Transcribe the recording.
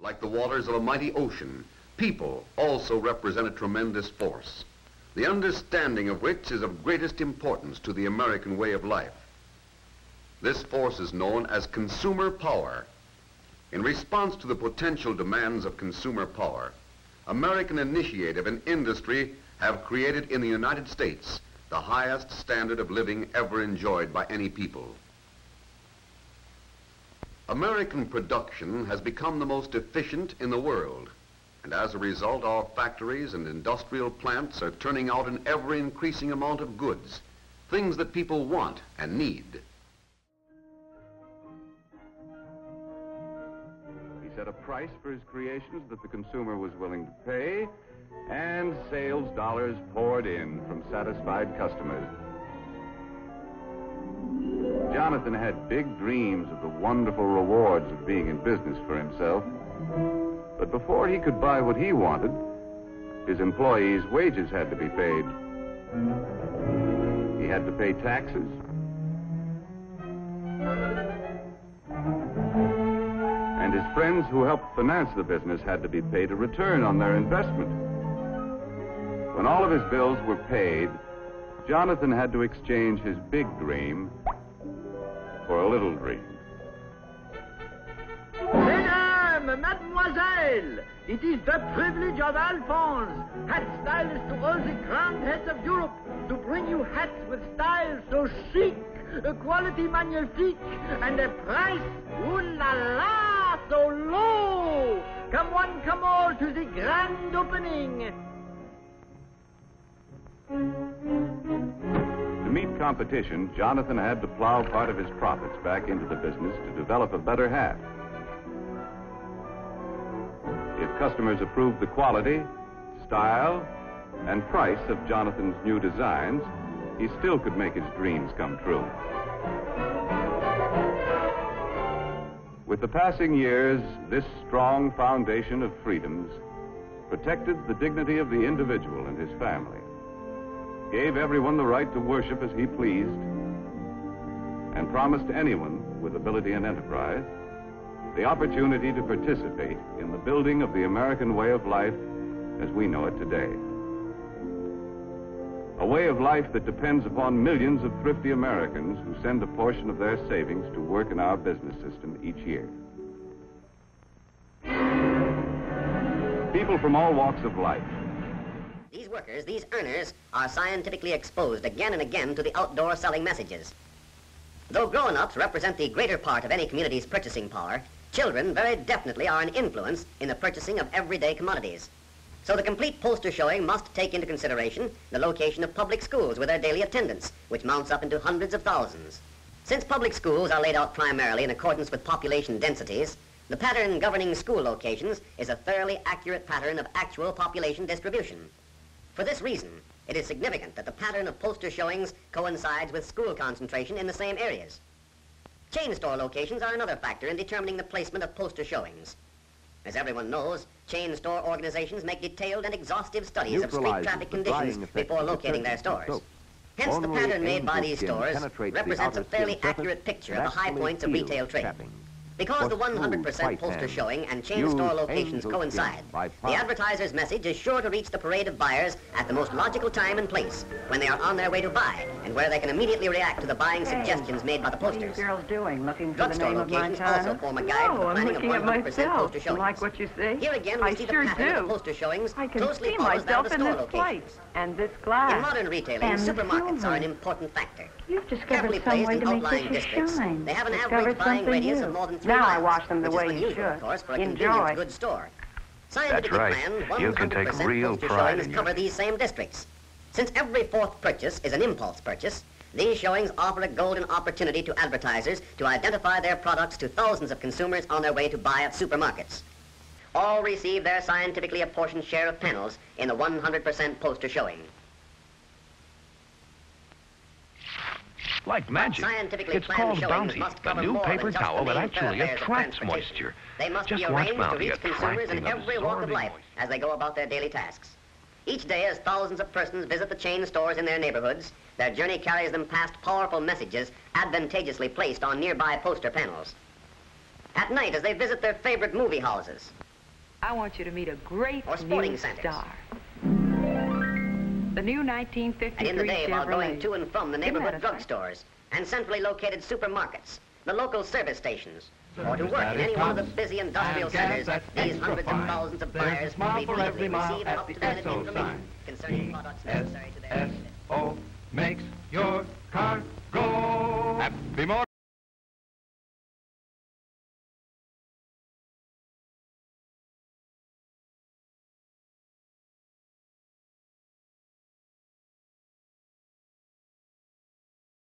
Like the waters of a mighty ocean, people also represent a tremendous force, the understanding of which is of greatest importance to the American way of life. This force is known as consumer power. In response to the potential demands of consumer power, American initiative and industry have created in the United States the highest standard of living ever enjoyed by any people. American production has become the most efficient in the world, and as a result, our factories and industrial plants are turning out an ever-increasing amount of goods, things that people want and need. He set a price for his creations that the consumer was willing to pay, and sales dollars poured in from satisfied customers. Jonathan had big dreams of the wonderful rewards of being in business for himself. But before he could buy what he wanted, his employees' wages had to be paid. He had to pay taxes. And his friends who helped finance the business had to be paid a return on their investment. When all of his bills were paid, Jonathan had to exchange his big dream for a little dream. Mesdames, mademoiselles, it is the privilege of Alphonse, hat stylist to all the grand heads of Europe, to bring you hats with styles so chic, a quality magnifique, and a price, ooh la la, so low. Come one, come all to the grand opening. To meet competition, Jonathan had to plow part of his profits back into the business to develop a better hat. If customers approved the quality, style, and price of Jonathan's new designs, he still could make his dreams come true. With the passing years, this strong foundation of freedoms protected the dignity of the individual and his family, gave everyone the right to worship as he pleased, and promised anyone with ability and enterprise the opportunity to participate in the building of the American way of life as we know it today. A way of life that depends upon millions of thrifty Americans who send a portion of their savings to work in our business system each year. People from all walks of life. These workers, these earners, are scientifically exposed again and again to the outdoor selling messages. Though grown-ups represent the greater part of any community's purchasing power, children very definitely are an influence in the purchasing of everyday commodities. So the complete poster showing must take into consideration the location of public schools with their daily attendance, which mounts up into hundreds of thousands. Since public schools are laid out primarily in accordance with population densities, the pattern governing school locations is a thoroughly accurate pattern of actual population distribution. For this reason, it is significant that the pattern of poster showings coincides with school concentration in the same areas. Chain store locations are another factor in determining the placement of poster showings. As everyone knows, chain store organizations make detailed and exhaustive studies of street traffic conditions before locating their stores. Hence, the pattern made by these stores represents a fairly accurate picture of the high points of retail trade. Because the 100% poster showing and chain store locations coincide, the advertiser's message is sure to reach the parade of buyers at the most logical time and place, when they are on their way to buy, and where they can immediately react to the buying suggestions made by the posters. What are you girls doing? Looking for the Drugstore name of locations Montana? also form a guide for the planning of 100% poster showings. Like what you see? Here again, we see the pattern of the poster showings closely see follows that of myself the in store this locations. plate and this glass. In modern retailing, and supermarkets are an important factor. You've discovered Carefully some placed way in to make outlying dishes districts, shine. they have an Discovered average buying something radius new. of more than 3 now miles, I wash them the which way is you unusual, should. of course, for a Enjoy. convenient goods store. Scientifically right. planned, You can take 100% real poster pride showings in cover your- these same districts. Since every fourth purchase is an impulse purchase, these showings offer a golden opportunity to advertisers to identify their products to thousands of consumers on their way to buy at supermarkets. All receive their scientifically apportioned share of panels in the 100% poster showing. Like magic. Scientifically It's planned called showings Bounty, must a cover new more paper than just towel the that main actually thoroughfares of attracts transportation. moisture. They must Just be watch arranged to Bounty reach consumers in attracting, every walk of absorbing life moisture. as they go about their daily tasks. Each day, as thousands of persons visit the chain stores in their neighborhoods, their journey carries them past powerful messages advantageously placed on nearby poster panels. At night, as they visit their favorite movie houses, I want you to meet a great or sporting new centers. star. The new 1953 And in the day while going Chevrolet. to and from the Isn't neighborhood that a sight? drugstores and centrally located supermarkets, the local service stations, or to Service work that in it any one of the comes. busy industrial And gas centers, that's these extra hundreds fine. of thousands of There's a buyers smile for repeatedly every mile receive at the up-to-date SO information sign. concerning products necessary to their ESSO makes your car